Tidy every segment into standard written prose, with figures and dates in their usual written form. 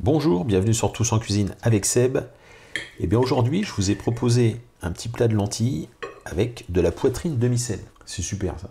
Bonjour, bienvenue sur Tous en Cuisine avec Seb. Et bien aujourd'hui, je vous ai proposé un petit plat de lentilles avec de la poitrine demi-sel. C'est super ça.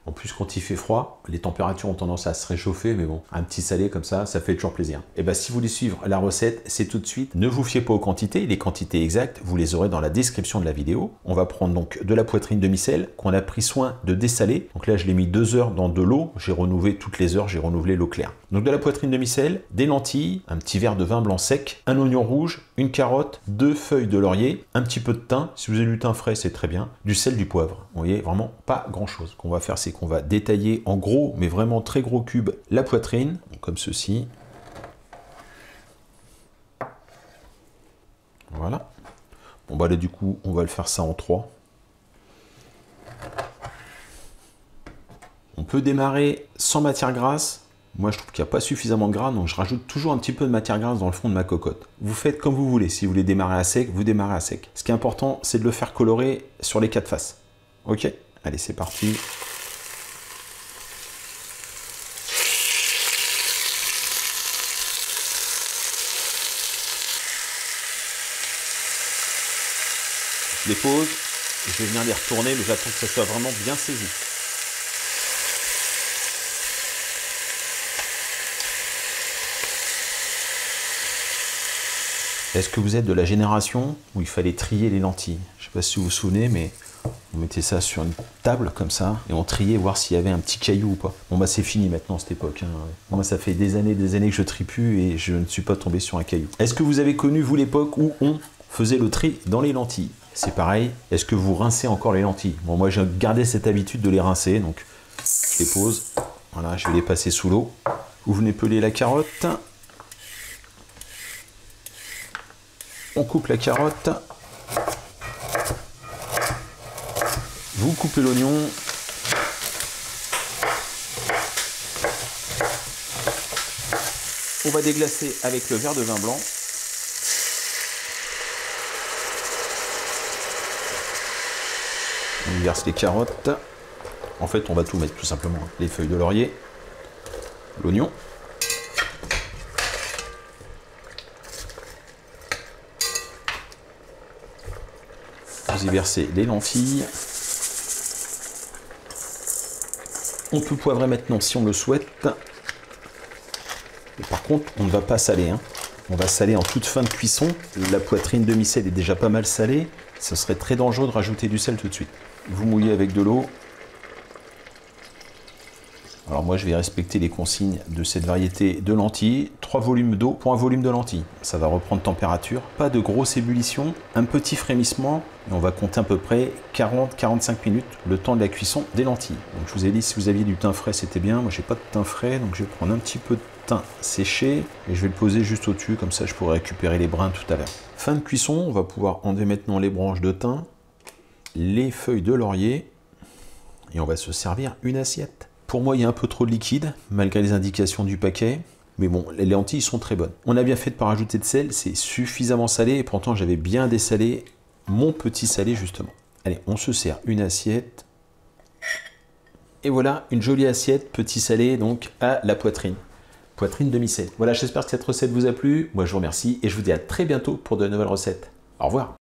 En plus, quand il fait froid, les températures ont tendance à se réchauffer, mais bon, un petit salé comme ça fait toujours plaisir. Et bien, si vous voulez suivre la recette, c'est tout de suite. Ne vous fiez pas aux quantités, les quantités exactes, vous les aurez dans la description de la vidéo. On va prendre donc de la poitrine demi-sel qu'on a pris soin de dessaler. Donc là, je l'ai mis 2 heures dans de l'eau. J'ai renouvelé toutes les heures, j'ai renouvelé l'eau claire. Donc de la poitrine demi-sel, des lentilles, un petit verre de vin blanc sec, un oignon rouge, une carotte, 2 feuilles de laurier, un petit peu de thym. Si vous avez du thym frais, c'est très bien. Du sel, du poivre. Vous voyez, vraiment pas grand-chose. Ce qu'on va faire, c'est qu'on va détailler en gros, mais vraiment très gros cubes, la poitrine, comme ceci. Voilà. Bon bah là du coup, on va le faire ça en 3. On peut démarrer sans matière grasse. Moi, je trouve qu'il n'y a pas suffisamment de gras, donc je rajoute toujours un petit peu de matière grasse dans le fond de ma cocotte. Vous faites comme vous voulez. Si vous voulez démarrer à sec, vous démarrez à sec. Ce qui est important, c'est de le faire colorer sur les 4 faces. Ok? Allez, c'est parti. Je les pose, je vais venir les retourner, mais j'attends que ça soit vraiment bien saisi. Est-ce que vous êtes de la génération où il fallait trier les lentilles? Je ne sais pas si vous vous souvenez, mais on mettait ça sur une table comme ça et on triait voir s'il y avait un petit caillou ou pas. Bon bah c'est fini maintenant cette époque. Moi ça fait des années que je trie plus et je ne suis pas tombé sur un caillou. Est-ce que vous avez connu vous l'époque où on faisait le tri dans les lentilles? C'est pareil. Est-ce que vous rincez encore les lentilles? Bon moi j'ai gardé cette habitude de les rincer, donc je les pose. Voilà, je vais les passer sous l'eau. Vous venez peler la carotte. On coupe la carotte. Vous coupez l'oignon. On va déglacer avec le verre de vin blanc. On verse les carottes. En fait, on va tout mettre tout simplement. Les feuilles de laurier, l'oignon. Vous y versez les lentilles. On peut poivrer maintenant si on le souhaite. Et par contre, on ne va pas saler. On va saler en toute fin de cuisson. La poitrine demi-sel est déjà pas mal salée. Ce serait très dangereux de rajouter du sel tout de suite. Vous mouillez avec de l'eau. Alors moi, je vais respecter les consignes de cette variété de lentilles. 3 volumes d'eau pour un volume de lentilles. Ça va reprendre température. Pas de grosse ébullition. Un petit frémissement. Et on va compter à peu près 40-45 minutes, le temps de la cuisson des lentilles. Donc je vous ai dit, si vous aviez du thym frais, c'était bien. Moi, j'ai pas de thym frais, donc je vais prendre un petit peu de thym séché. Et je vais le poser juste au-dessus, comme ça je pourrai récupérer les brins tout à l'heure. Fin de cuisson, on va pouvoir enlever maintenant les branches de thym, les feuilles de laurier. Et on va se servir une assiette. Pour moi, il y a un peu trop de liquide, malgré les indications du paquet. Mais bon, les lentilles sont très bonnes. On a bien fait de ne pas rajouter de sel, c'est suffisamment salé. Et pourtant, j'avais bien dessalé mon petit salé, justement. Allez, on se sert une assiette. Et voilà, une jolie assiette, petit salé, donc à la poitrine. Poitrine demi-sel. Voilà, j'espère que cette recette vous a plu. Moi, je vous remercie et je vous dis à très bientôt pour de nouvelles recettes. Au revoir.